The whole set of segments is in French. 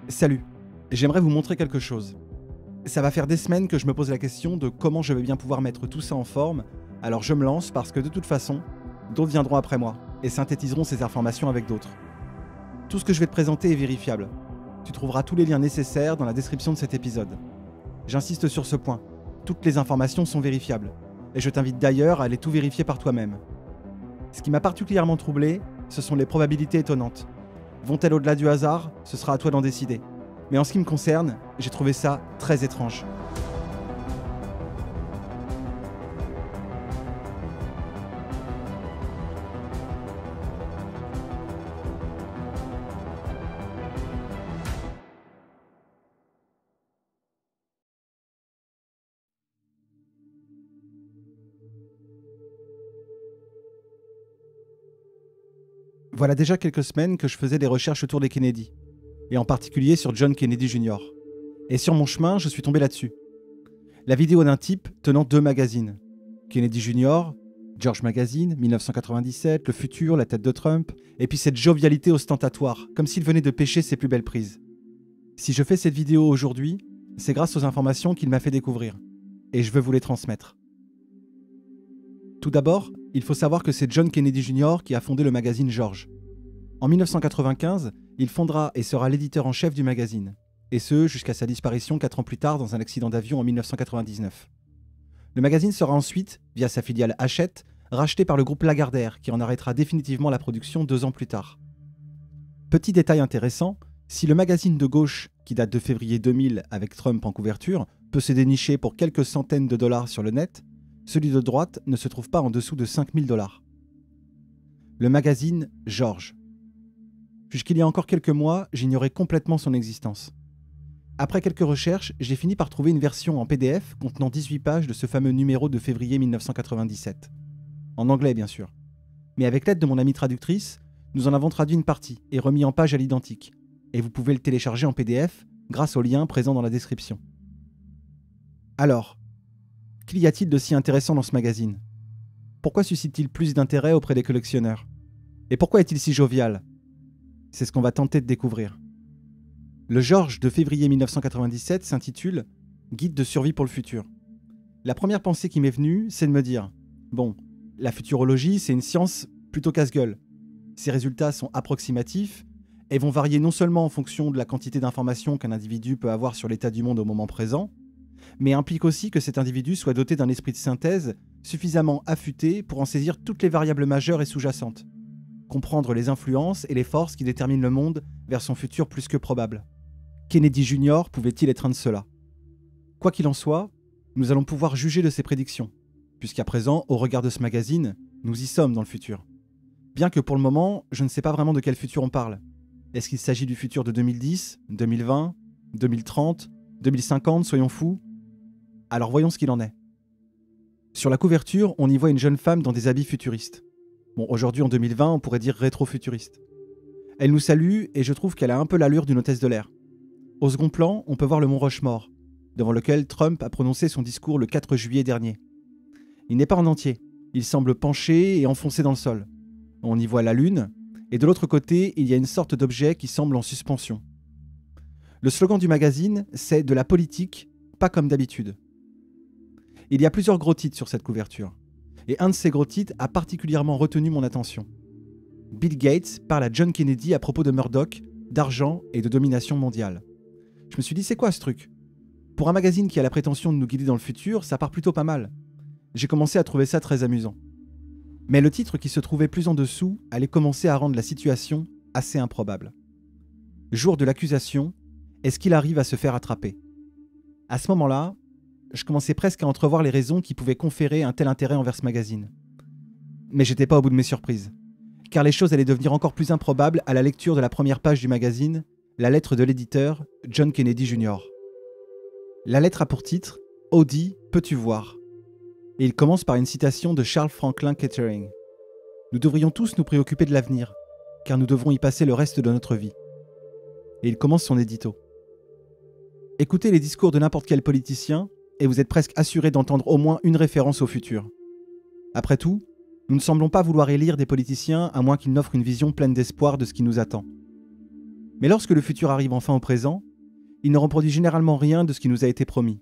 Salut, j'aimerais vous montrer quelque chose. Ça va faire des semaines que je me pose la question de comment je vais bien pouvoir mettre tout ça en forme, alors je me lance parce que de toute façon, d'autres viendront après moi et synthétiseront ces informations avec d'autres. Tout ce que je vais te présenter est vérifiable. Tu trouveras tous les liens nécessaires dans la description de cet épisode. J'insiste sur ce point, toutes les informations sont vérifiables, et je t'invite d'ailleurs à aller tout vérifier par toi-même. Ce qui m'a particulièrement troublé, ce sont les probabilités étonnantes. Vont-elles au-delà du hasard? Ce sera à toi d'en décider. Mais en ce qui me concerne, j'ai trouvé ça très étrange. Voilà déjà quelques semaines que je faisais des recherches autour des Kennedy, et en particulier sur John Kennedy Jr. Et sur mon chemin, je suis tombé là-dessus. La vidéo d'un type tenant deux magazines. Kennedy Jr., George Magazine, 1997, Le Futur, la tête de Trump, et puis cette jovialité ostentatoire, comme s'il venait de pêcher ses plus belles prises. Si je fais cette vidéo aujourd'hui, c'est grâce aux informations qu'il m'a fait découvrir, et je veux vous les transmettre. Tout d'abord, il faut savoir que c'est John Kennedy Jr. qui a fondé le magazine George. En 1995, il fondera et sera l'éditeur en chef du magazine, et ce jusqu'à sa disparition 4 ans plus tard dans un accident d'avion en 1999. Le magazine sera ensuite, via sa filiale Hachette, racheté par le groupe Lagardère qui en arrêtera définitivement la production 2 ans plus tard. Petit détail intéressant, si le magazine de gauche, qui date de février 2000 avec Trump en couverture, peut se dénicher pour quelques centaines de dollars sur le net, celui de droite ne se trouve pas en dessous de 5000 $. Le magazine George. Jusqu'il y a encore quelques mois, j'ignorais complètement son existence. Après quelques recherches, j'ai fini par trouver une version en PDF contenant 18 pages de ce fameux numéro de février 1997. En anglais, bien sûr. Mais avec l'aide de mon amie traductrice, nous en avons traduit une partie et remis en page à l'identique. Et vous pouvez le télécharger en PDF grâce au lien présent dans la description. Alors, qu'y a-t-il de si intéressant dans ce magazine? Pourquoi suscite-t-il plus d'intérêt auprès des collectionneurs? Et pourquoi est-il si jovial? C'est ce qu'on va tenter de découvrir. Le George de février 1997 s'intitule « Guide de survie pour le futur ». La première pensée qui m'est venue, c'est de me dire « Bon, la futurologie, c'est une science plutôt casse-gueule. Ses résultats sont approximatifs et vont varier non seulement en fonction de la quantité d'informations qu'un individu peut avoir sur l'état du monde au moment présent, mais implique aussi que cet individu soit doté d'un esprit de synthèse suffisamment affûté pour en saisir toutes les variables majeures et sous-jacentes, comprendre les influences et les forces qui déterminent le monde vers son futur plus que probable. Kennedy Jr. pouvait-il être un de ceux-là? Quoi qu'il en soit, nous allons pouvoir juger de ses prédictions, puisqu'à présent, au regard de ce magazine, nous y sommes dans le futur. Bien que pour le moment, je ne sais pas vraiment de quel futur on parle. Est-ce qu'il s'agit du futur de 2010, 2020, 2030, 2050, soyons fous? Alors voyons ce qu'il en est. Sur la couverture, on y voit une jeune femme dans des habits futuristes. Bon, aujourd'hui en 2020, on pourrait dire rétro-futuriste. Elle nous salue et je trouve qu'elle a un peu l'allure d'une hôtesse de l'air. Au second plan, on peut voir le mont Rushmore, devant lequel Trump a prononcé son discours le 4 juillet dernier. Il n'est pas en entier, il semble penché et enfoncé dans le sol. On y voit la lune, et de l'autre côté, il y a une sorte d'objet qui semble en suspension. Le slogan du magazine, c'est « De la politique, pas comme d'habitude ». Il y a plusieurs gros titres sur cette couverture, et un de ces gros titres a particulièrement retenu mon attention. Bill Gates parle à John Kennedy à propos de Murdoch, d'argent et de domination mondiale. Je me suis dit, c'est quoi ce truc? Pour un magazine qui a la prétention de nous guider dans le futur, ça part plutôt pas mal. J'ai commencé à trouver ça très amusant. Mais le titre qui se trouvait plus en dessous allait commencer à rendre la situation assez improbable. Jour de l'accusation, est-ce qu'il arrive à se faire attraper? À ce moment-là, je commençais presque à entrevoir les raisons qui pouvaient conférer un tel intérêt envers ce magazine. Mais j'étais pas au bout de mes surprises, car les choses allaient devenir encore plus improbables à la lecture de la première page du magazine, la lettre de l'éditeur, John Kennedy Jr. La lettre a pour titre « Audi, peux-tu voir ?» et il commence par une citation de Charles Franklin Kettering. Nous devrions tous nous préoccuper de l'avenir, car nous devrons y passer le reste de notre vie. Et il commence son édito. Écoutez les discours de n'importe quel politicien, et vous êtes presque assuré d'entendre au moins une référence au futur. Après tout, nous ne semblons pas vouloir élire des politiciens à moins qu'ils n'offrent une vision pleine d'espoir de ce qui nous attend. Mais lorsque le futur arrive enfin au présent, il ne reproduit généralement rien de ce qui nous a été promis.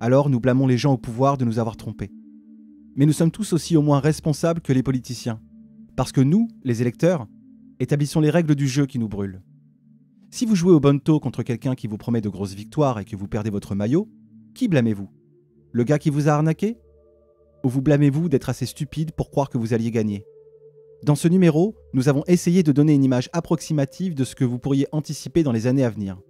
Alors nous blâmons les gens au pouvoir de nous avoir trompés. Mais nous sommes tous aussi au moins responsables que les politiciens. Parce que nous, les électeurs, établissons les règles du jeu qui nous brûlent. Si vous jouez au bonto contre quelqu'un qui vous promet de grosses victoires et que vous perdez votre maillot, qui blâmez-vous? Le gars qui vous a arnaqué? Ou vous blâmez-vous d'être assez stupide pour croire que vous alliez gagner? Dans ce numéro, nous avons essayé de donner une image approximative de ce que vous pourriez anticiper dans les années à venir.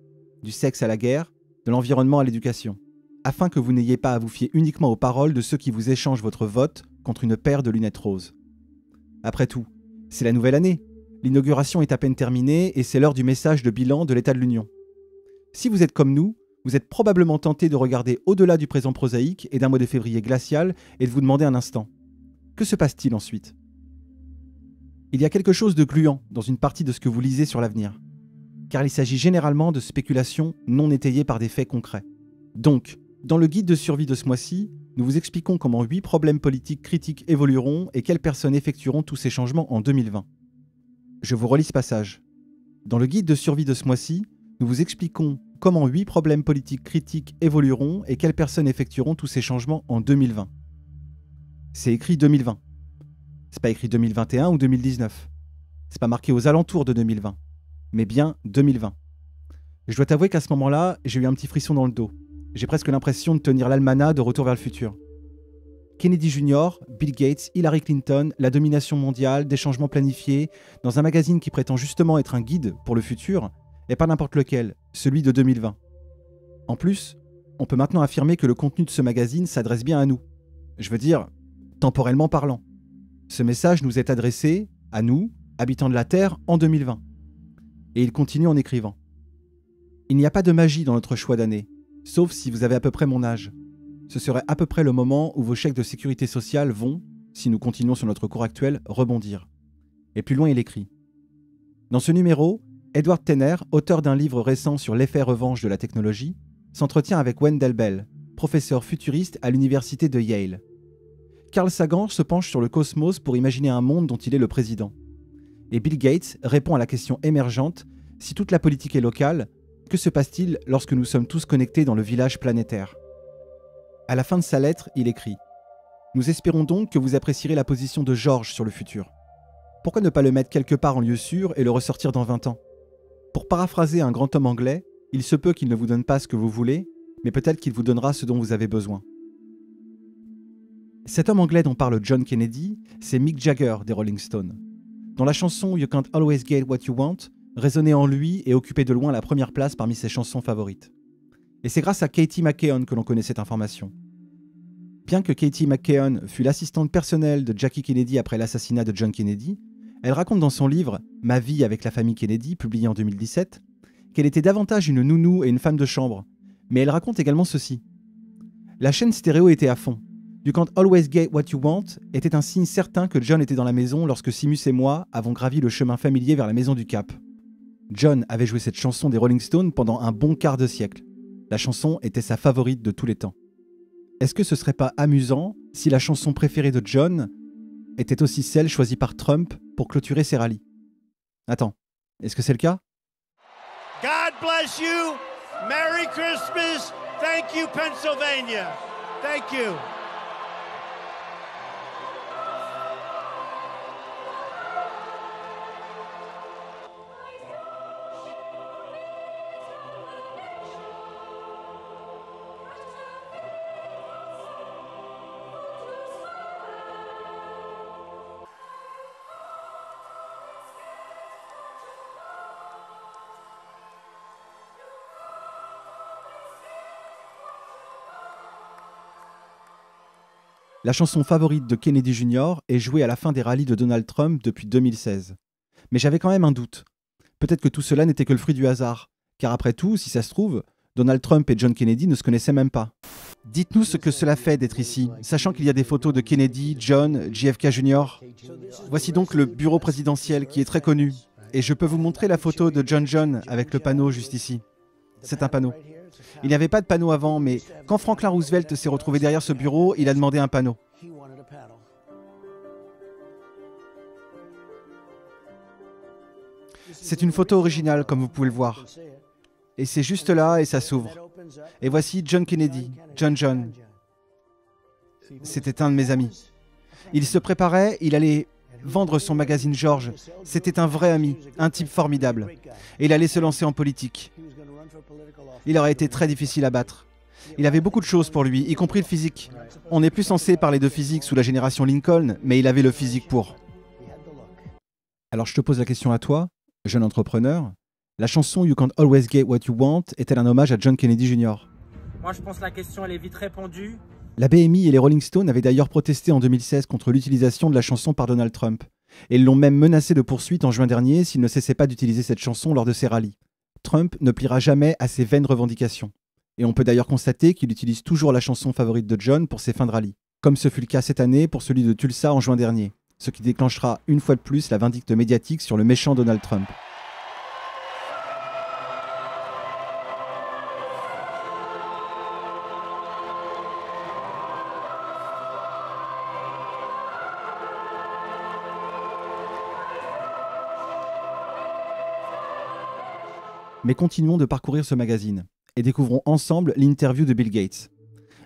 Du sexe à la guerre, de l'environnement à l'éducation. Afin que vous n'ayez pas à vous fier uniquement aux paroles de ceux qui vous échangent votre vote contre une paire de lunettes roses. Après tout, c'est la nouvelle année. L'inauguration est à peine terminée et c'est l'heure du message de bilan de l'état de l'Union. Si vous êtes comme nous, vous êtes probablement tenté de regarder au-delà du présent prosaïque et d'un mois de février glacial et de vous demander un instant. Que se passe-t-il ensuite? Il y a quelque chose de gluant dans une partie de ce que vous lisez sur l'avenir, car il s'agit généralement de spéculations non étayées par des faits concrets. Donc, dans le guide de survie de ce mois-ci, nous vous expliquons comment 8 problèmes politiques critiques évolueront et quelles personnes effectueront tous ces changements en 2020. Je vous relis ce passage. Dans le guide de survie de ce mois-ci, nous vous expliquons comment 8 problèmes politiques critiques évolueront et quelles personnes effectueront tous ces changements en 2020. C'est écrit 2020. C'est pas écrit 2021 ou 2019. C'est pas marqué aux alentours de 2020, mais bien 2020. Je dois t'avouer qu'à ce moment-là, j'ai eu un petit frisson dans le dos. J'ai presque l'impression de tenir l'almanach de Retour vers le futur. Kennedy Jr., Bill Gates, Hillary Clinton, la domination mondiale, des changements planifiés, dans un magazine qui prétend justement être un guide pour le futur, et pas n'importe lequel, celui de 2020. En plus, on peut maintenant affirmer que le contenu de ce magazine s'adresse bien à nous. Je veux dire, temporellement parlant. Ce message nous est adressé, à nous, habitants de la Terre, en 2020. Et il continue en écrivant. Il n'y a pas de magie dans notre choix d'année, sauf si vous avez à peu près mon âge. Ce serait à peu près le moment où vos chèques de sécurité sociale vont, si nous continuons sur notre cours actuel, rebondir. Et plus loin, il écrit. Dans ce numéro, Edward Tenner, auteur d'un livre récent sur l'effet revanche de la technologie, s'entretient avec Wendell Bell, professeur futuriste à l'université de Yale. Carl Sagan se penche sur le cosmos pour imaginer un monde dont il est le président. Et Bill Gates répond à la question émergente, si toute la politique est locale, que se passe-t-il lorsque nous sommes tous connectés dans le village planétaire? À la fin de sa lettre, il écrit « Nous espérons donc que vous apprécierez la position de George sur le futur. Pourquoi ne pas le mettre quelque part en lieu sûr et le ressortir dans 20 ans? Pour paraphraser un grand homme anglais, il se peut qu'il ne vous donne pas ce que vous voulez, mais peut-être qu'il vous donnera ce dont vous avez besoin. » Cet homme anglais dont parle John Kennedy, c'est Mick Jagger des Rolling Stones, dont la chanson You Can't Always Get What You Want résonnait en lui et occupait de loin la première place parmi ses chansons favorites. Et c'est grâce à Katie McKeon que l'on connaît cette information. Bien que Katie McKeon fût l'assistante personnelle de Jackie Kennedy après l'assassinat de John Kennedy, elle raconte dans son livre « Ma vie avec la famille Kennedy », publié en 2017, qu'elle était davantage une nounou et une femme de chambre, mais elle raconte également ceci. La chaîne stéréo était à fond. You Can't Always Get What You Want était un signe certain que John était dans la maison lorsque Seamus et moi avons gravi le chemin familier vers la maison du Cap. John avait joué cette chanson des Rolling Stones pendant un bon quart de siècle. La chanson était sa favorite de tous les temps. Est-ce que ce serait pas amusant si la chanson préférée de John était aussi celle choisie par Trump pour clôturer ses rallyes? Attends, est-ce que c'est le cas? God bless you. Merry Christmas. Thank you, Pennsylvania. Thank you. La chanson favorite de Kennedy Jr. est jouée à la fin des rallyes de Donald Trump depuis 2016. Mais j'avais quand même un doute. Peut-être que tout cela n'était que le fruit du hasard. Car après tout, si ça se trouve, Donald Trump et John Kennedy ne se connaissaient même pas. Dites-nous ce que cela fait d'être ici, sachant qu'il y a des photos de Kennedy, John, JFK Jr. Voici donc le bureau présidentiel qui est très connu. Et je peux vous montrer la photo de John avec le panneau juste ici. C'est un panneau. Il n'y avait pas de panneau avant, mais quand Franklin Roosevelt s'est retrouvé derrière ce bureau, il a demandé un panneau. C'est une photo originale, comme vous pouvez le voir. Et c'est juste là et ça s'ouvre. Et voici John Kennedy, John. C'était un de mes amis. Il se préparait, il allait vendre son magazine George. C'était un vrai ami, un type formidable. Et il allait se lancer en politique. Il aurait été très difficile à battre. Il avait beaucoup de choses pour lui, y compris le physique. On n'est plus censé parler de physique sous la génération Lincoln, mais il avait le physique pour. Alors je te pose la question à toi, jeune entrepreneur. La chanson You Can't Always Get What You Want est-elle un hommage à John Kennedy Jr. Moi je pense que la question elle est vite répondue. La BMI et les Rolling Stones avaient d'ailleurs protesté en 2016 contre l'utilisation de la chanson par Donald Trump. Et ils l'ont même menacé de poursuite en juin dernier s'il ne cessait pas d'utiliser cette chanson lors de ses rallyes. Trump ne pliera jamais à ces vaines revendications. Et on peut d'ailleurs constater qu'il utilise toujours la chanson favorite de John pour ses fins de rallye, comme ce fut le cas cette année pour celui de Tulsa en juin dernier, ce qui déclenchera une fois de plus la vindicte médiatique sur le méchant Donald Trump. Mais continuons de parcourir ce magazine et découvrons ensemble l'interview de Bill Gates.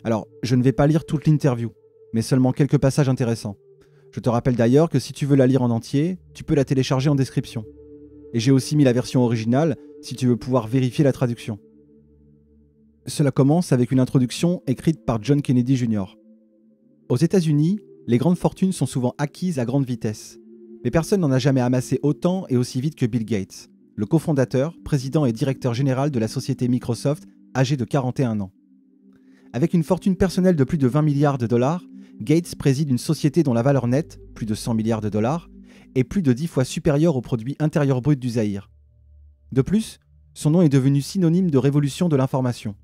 Alors, je ne vais pas lire toute l'interview, mais seulement quelques passages intéressants. Je te rappelle d'ailleurs que si tu veux la lire en entier, tu peux la télécharger en description. Et j'ai aussi mis la version originale si tu veux pouvoir vérifier la traduction. Cela commence avec une introduction écrite par John Kennedy Jr. Aux États-Unis, les grandes fortunes sont souvent acquises à grande vitesse. Mais personne n'en a jamais amassé autant et aussi vite que Bill Gates, le cofondateur, président et directeur général de la société Microsoft, âgé de 41 ans. Avec une fortune personnelle de plus de 20 milliards de dollars, Gates préside une société dont la valeur nette, plus de 100 milliards de dollars, est plus de 10 fois supérieure au produit intérieur brut du Zaïre. De plus, son nom est devenu synonyme de révolution de l'information.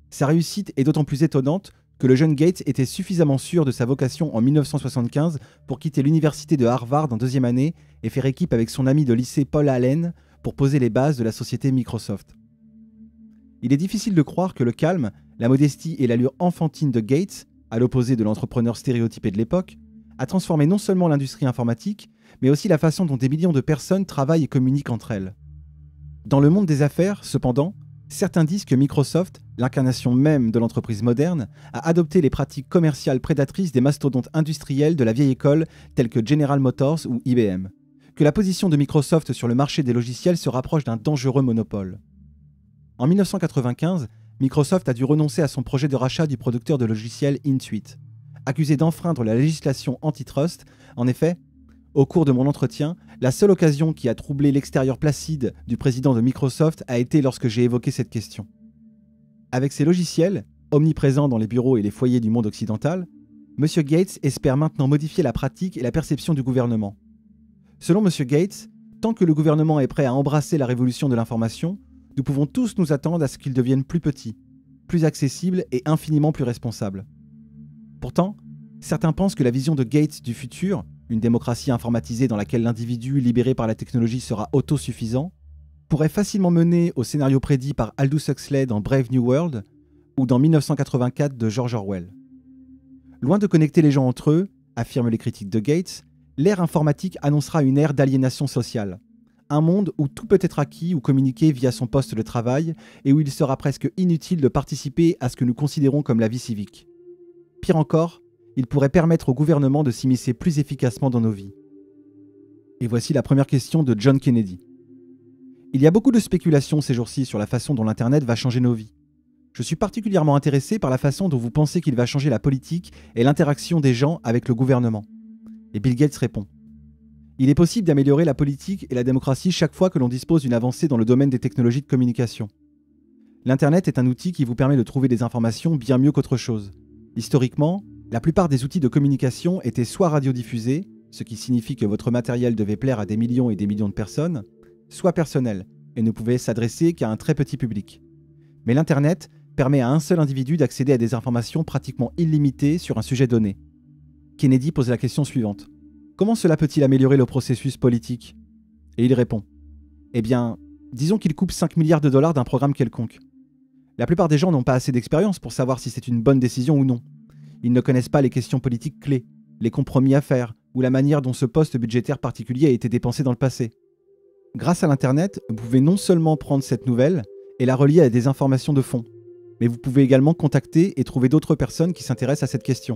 Sa réussite est d'autant plus étonnante que le jeune Gates était suffisamment sûr de sa vocation en 1975 pour quitter l'université de Harvard en deuxième année et faire équipe avec son ami de lycée Paul Allen pour poser les bases de la société Microsoft. Il est difficile de croire que le calme, la modestie et l'allure enfantine de Gates, à l'opposé de l'entrepreneur stéréotypé de l'époque, a transformé non seulement l'industrie informatique, mais aussi la façon dont des millions de personnes travaillent et communiquent entre elles. Dans le monde des affaires, cependant, certains disent que Microsoft, l'incarnation même de l'entreprise moderne, a adopté les pratiques commerciales prédatrices des mastodontes industriels de la vieille école tels que General Motors ou IBM, que la position de Microsoft sur le marché des logiciels se rapproche d'un dangereux monopole. En 1995, Microsoft a dû renoncer à son projet de rachat du producteur de logiciels Intuit, accusé d'enfreindre la législation antitrust. En effet, au cours de mon entretien, la seule occasion qui a troublé l'extérieur placide du président de Microsoft a été lorsque j'ai évoqué cette question. Avec ces logiciels, omniprésents dans les bureaux et les foyers du monde occidental, M. Gates espère maintenant modifier la pratique et la perception du gouvernement. Selon M. Gates, tant que le gouvernement est prêt à embrasser la révolution de l'information, nous pouvons tous nous attendre à ce qu'il devienne plus petit, plus accessible et infiniment plus responsable. Pourtant, certains pensent que la vision de Gates du futur, une démocratie informatisée dans laquelle l'individu libéré par la technologie sera autosuffisant, pourrait facilement mener au scénario prédit par Aldous Huxley dans Brave New World ou dans 1984 de George Orwell. Loin de connecter les gens entre eux, affirment les critiques de Gates, l'ère informatique annoncera une ère d'aliénation sociale. Un monde où tout peut être acquis ou communiqué via son poste de travail et où il sera presque inutile de participer à ce que nous considérons comme la vie civique. Pire encore, il pourrait permettre au gouvernement de s'immiscer plus efficacement dans nos vies. Et voici la première question de John Kennedy. Il y a beaucoup de spéculations ces jours-ci sur la façon dont l'Internet va changer nos vies. Je suis particulièrement intéressé par la façon dont vous pensez qu'il va changer la politique et l'interaction des gens avec le gouvernement. Et Bill Gates répond. Il est possible d'améliorer la politique et la démocratie chaque fois que l'on dispose d'une avancée dans le domaine des technologies de communication. L'Internet est un outil qui vous permet de trouver des informations bien mieux qu'autre chose. Historiquement, la plupart des outils de communication étaient soit radiodiffusés, ce qui signifie que votre matériel devait plaire à des millions et des millions de personnes, soit personnels, et ne pouvait s'adresser qu'à un très petit public. Mais l'Internet permet à un seul individu d'accéder à des informations pratiquement illimitées sur un sujet donné. Kennedy pose la question suivante. Comment cela peut-il améliorer le processus politique ? Et il répond. Eh bien, disons qu'il coupe 5 milliards de dollars d'un programme quelconque. La plupart des gens n'ont pas assez d'expérience pour savoir si c'est une bonne décision ou non. Ils ne connaissent pas les questions politiques clés, les compromis à faire, ou la manière dont ce poste budgétaire particulier a été dépensé dans le passé. Grâce à l'Internet, vous pouvez non seulement prendre cette nouvelle et la relier à des informations de fond, mais vous pouvez également contacter et trouver d'autres personnes qui s'intéressent à cette question.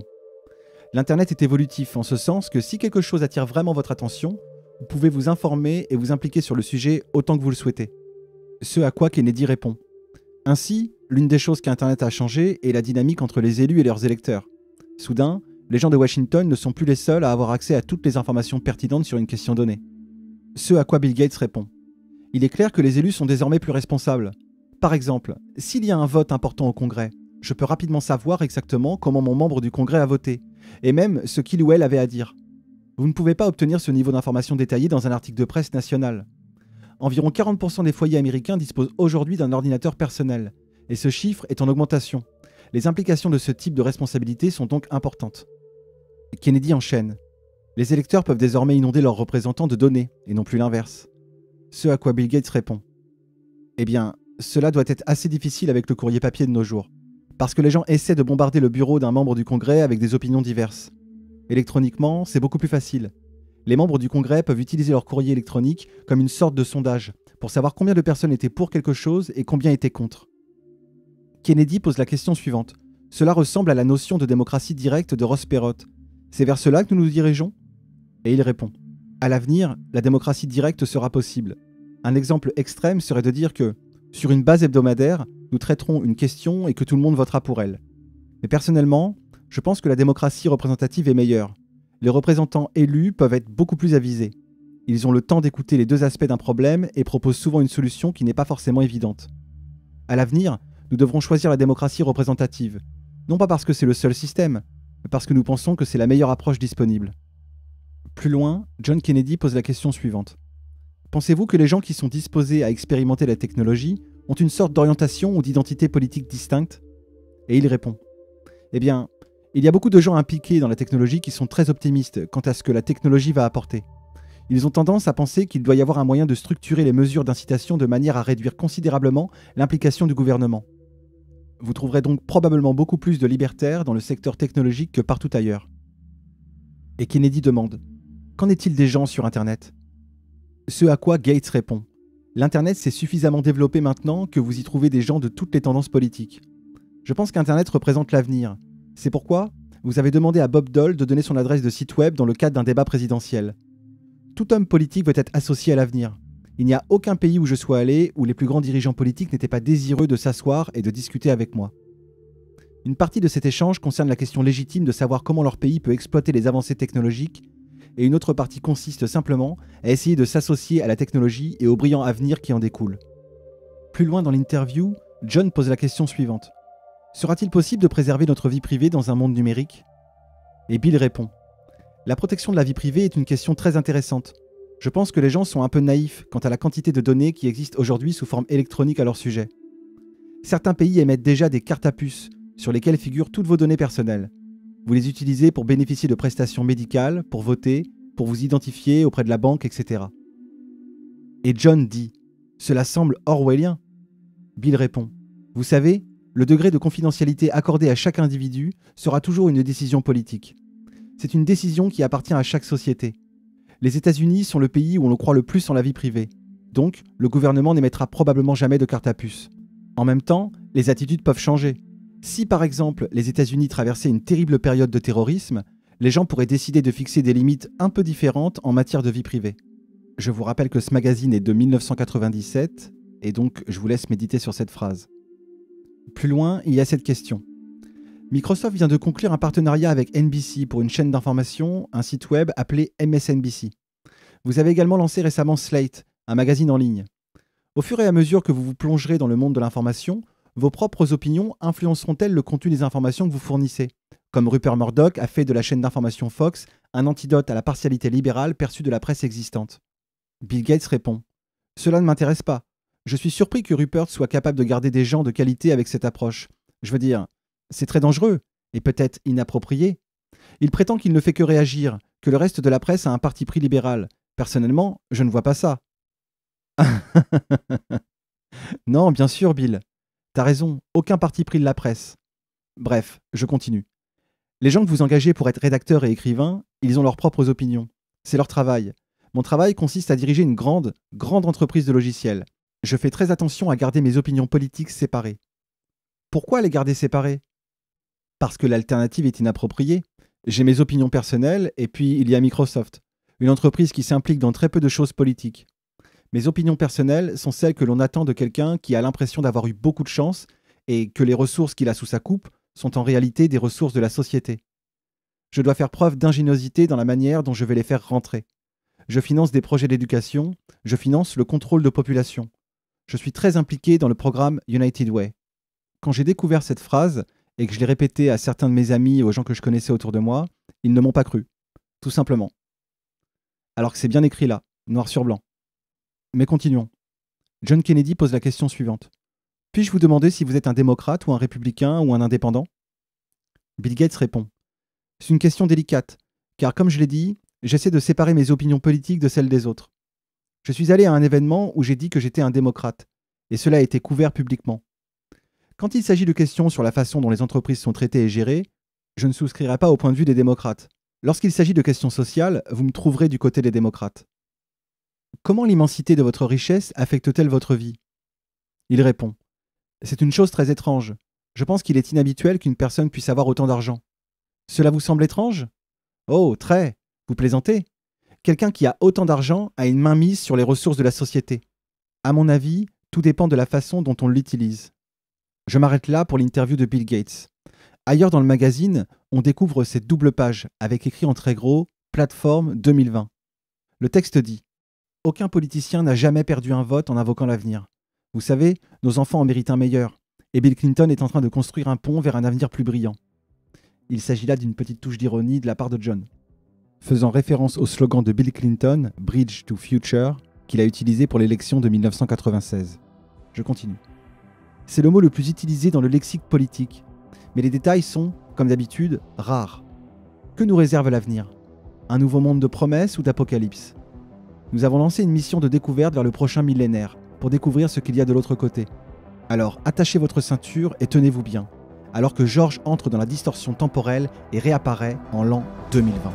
L'Internet est évolutif en ce sens que si quelque chose attire vraiment votre attention, vous pouvez vous informer et vous impliquer sur le sujet autant que vous le souhaitez. Ce à quoi Kennedy répond. Ainsi, l'une des choses qu'Internet a changé est la dynamique entre les élus et leurs électeurs. Soudain, les gens de Washington ne sont plus les seuls à avoir accès à toutes les informations pertinentes sur une question donnée. Ce à quoi Bill Gates répond. Il est clair que les élus sont désormais plus responsables. Par exemple, s'il y a un vote important au Congrès, je peux rapidement savoir exactement comment mon membre du Congrès a voté, et même ce qu'il ou elle avait à dire. Vous ne pouvez pas obtenir ce niveau d'information détaillé dans un article de presse national. Environ 40% des foyers américains disposent aujourd'hui d'un ordinateur personnel, et ce chiffre est en augmentation. Les implications de ce type de responsabilité sont donc importantes. Kennedy enchaîne. Les électeurs peuvent désormais inonder leurs représentants de données, et non plus l'inverse. Ce à quoi Bill Gates répond. Eh bien, cela doit être assez difficile avec le courrier papier de nos jours, parce que les gens essaient de bombarder le bureau d'un membre du Congrès avec des opinions diverses. Électroniquement, c'est beaucoup plus facile. Les membres du Congrès peuvent utiliser leur courrier électronique comme une sorte de sondage, pour savoir combien de personnes étaient pour quelque chose et combien étaient contre. Kennedy pose la question suivante. Cela ressemble à la notion de démocratie directe de Ross Perot. C'est vers cela que nous nous dirigeons ? Et il répond. À l'avenir, la démocratie directe sera possible. Un exemple extrême serait de dire que, sur une base hebdomadaire, nous traiterons une question et que tout le monde votera pour elle. Mais personnellement, je pense que la démocratie représentative est meilleure. Les représentants élus peuvent être beaucoup plus avisés. Ils ont le temps d'écouter les deux aspects d'un problème et proposent souvent une solution qui n'est pas forcément évidente. À l'avenir, nous devrons choisir la démocratie représentative. Non pas parce que c'est le seul système, mais parce que nous pensons que c'est la meilleure approche disponible. Plus loin, John Kennedy pose la question suivante. Pensez-vous que les gens qui sont disposés à expérimenter la technologie ont une sorte d'orientation ou d'identité politique distincte ? Et il répond. Eh bien, il y a beaucoup de gens impliqués dans la technologie qui sont très optimistes quant à ce que la technologie va apporter. Ils ont tendance à penser qu'il doit y avoir un moyen de structurer les mesures d'incitation de manière à réduire considérablement l'implication du gouvernement. Vous trouverez donc probablement beaucoup plus de libertaires dans le secteur technologique que partout ailleurs. Et Kennedy demande « Qu'en est-il des gens sur Internet ?» Ce à quoi Gates répond « L'Internet s'est suffisamment développé maintenant que vous y trouvez des gens de toutes les tendances politiques. Je pense qu'Internet représente l'avenir. C'est pourquoi vous avez demandé à Bob Dole de donner son adresse de site web dans le cadre d'un débat présidentiel. Tout homme politique veut être associé à l'avenir. Il n'y a aucun pays où je sois allé où les plus grands dirigeants politiques n'étaient pas désireux de s'asseoir et de discuter avec moi. Une partie de cet échange concerne la question légitime de savoir comment leur pays peut exploiter les avancées technologiques, et une autre partie consiste simplement à essayer de s'associer à la technologie et au brillant avenir qui en découle. Plus loin dans l'interview, John pose la question suivante. Sera-t-il possible de préserver notre vie privée dans un monde numérique ? Et Bill répond. La protection de la vie privée est une question très intéressante. Je pense que les gens sont un peu naïfs quant à la quantité de données qui existent aujourd'hui sous forme électronique à leur sujet. Certains pays émettent déjà des cartes à puce sur lesquelles figurent toutes vos données personnelles. Vous les utilisez pour bénéficier de prestations médicales, pour voter, pour vous identifier auprès de la banque, etc. Et John dit « Cela semble orwellien ». Bill répond « Vous savez, le degré de confidentialité accordé à chaque individu sera toujours une décision politique. C'est une décision qui appartient à chaque société. Les États-Unis sont le pays où l'on croit le plus en la vie privée. Donc, le gouvernement n'émettra probablement jamais de carte à puce. En même temps, les attitudes peuvent changer. Si par exemple les États-Unis traversaient une terrible période de terrorisme, les gens pourraient décider de fixer des limites un peu différentes en matière de vie privée. Je vous rappelle que ce magazine est de 1997, et donc je vous laisse méditer sur cette phrase. Plus loin, il y a cette question. Microsoft vient de conclure un partenariat avec NBC pour une chaîne d'information, un site web appelé MSNBC. Vous avez également lancé récemment Slate, un magazine en ligne. Au fur et à mesure que vous vous plongerez dans le monde de l'information, vos propres opinions influenceront-elles le contenu des informations que vous fournissez, comme Rupert Murdoch a fait de la chaîne d'information Fox un antidote à la partialité libérale perçue de la presse existante. Bill Gates répond « Cela ne m'intéresse pas. Je suis surpris que Rupert soit capable de garder des gens de qualité avec cette approche. Je veux dire, c'est très dangereux, et peut-être inapproprié. Il prétend qu'il ne fait que réagir, que le reste de la presse a un parti pris libéral. Personnellement, je ne vois pas ça. » Non, bien sûr, Bill. T'as raison, aucun parti pris de la presse. Bref, je continue. Les gens que vous engagez pour être rédacteurs et écrivains, ils ont leurs propres opinions. C'est leur travail. Mon travail consiste à diriger une grande entreprise de logiciels. Je fais très attention à garder mes opinions politiques séparées. Pourquoi les garder séparées? Parce que l'alternative est inappropriée. J'ai mes opinions personnelles et puis il y a Microsoft, une entreprise qui s'implique dans très peu de choses politiques. Mes opinions personnelles sont celles que l'on attend de quelqu'un qui a l'impression d'avoir eu beaucoup de chance et que les ressources qu'il a sous sa coupe sont en réalité des ressources de la société. Je dois faire preuve d'ingéniosité dans la manière dont je vais les faire rentrer. Je finance des projets d'éducation, je finance le contrôle de population. Je suis très impliqué dans le programme United Way. Quand j'ai découvert cette phrase et que je l'ai répétée à certains de mes amis et aux gens que je connaissais autour de moi, ils ne m'ont pas cru. Tout simplement. Alors que c'est bien écrit là, noir sur blanc. Mais continuons. John Kennedy pose la question suivante. Puis-je vous demander si vous êtes un démocrate ou un républicain ou un indépendant? Bill Gates répond. C'est une question délicate, car comme je l'ai dit, j'essaie de séparer mes opinions politiques de celles des autres. Je suis allé à un événement où j'ai dit que j'étais un démocrate, et cela a été couvert publiquement. Quand il s'agit de questions sur la façon dont les entreprises sont traitées et gérées, je ne souscrirai pas au point de vue des démocrates. Lorsqu'il s'agit de questions sociales, vous me trouverez du côté des démocrates. Comment l'immensité de votre richesse affecte-t-elle votre vie? Il répond. C'est une chose très étrange. Je pense qu'il est inhabituel qu'une personne puisse avoir autant d'argent. Cela vous semble étrange? Oh, très. Vous plaisantez? Quelqu'un qui a autant d'argent a une mainmise sur les ressources de la société. À mon avis, tout dépend de la façon dont on l'utilise. Je m'arrête là pour l'interview de Bill Gates. Ailleurs dans le magazine, on découvre cette double page avec écrit en très gros « Plateforme 2020 ». Le texte dit « Aucun politicien n'a jamais perdu un vote en invoquant l'avenir. Vous savez, nos enfants en méritent un meilleur, et Bill Clinton est en train de construire un pont vers un avenir plus brillant. » Il s'agit là d'une petite touche d'ironie de la part de John, faisant référence au slogan de Bill Clinton, Bridge to Future, qu'il a utilisé pour l'élection de 1996. Je continue. C'est le mot le plus utilisé dans le lexique politique, mais les détails sont, comme d'habitude, rares. Que nous réserve l'avenir? Un nouveau monde de promesses ou d'apocalypse? Nous avons lancé une mission de découverte vers le prochain millénaire, pour découvrir ce qu'il y a de l'autre côté. Alors attachez votre ceinture et tenez-vous bien, alors que George entre dans la distorsion temporelle et réapparaît en l'an 2020.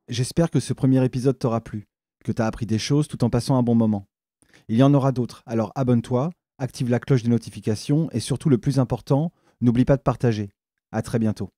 J'espère que ce premier épisode t'aura plu, que t'as appris des choses tout en passant un bon moment. Il y en aura d'autres, alors abonne-toi, active la cloche des notifications et surtout le plus important, n'oublie pas de partager. À très bientôt.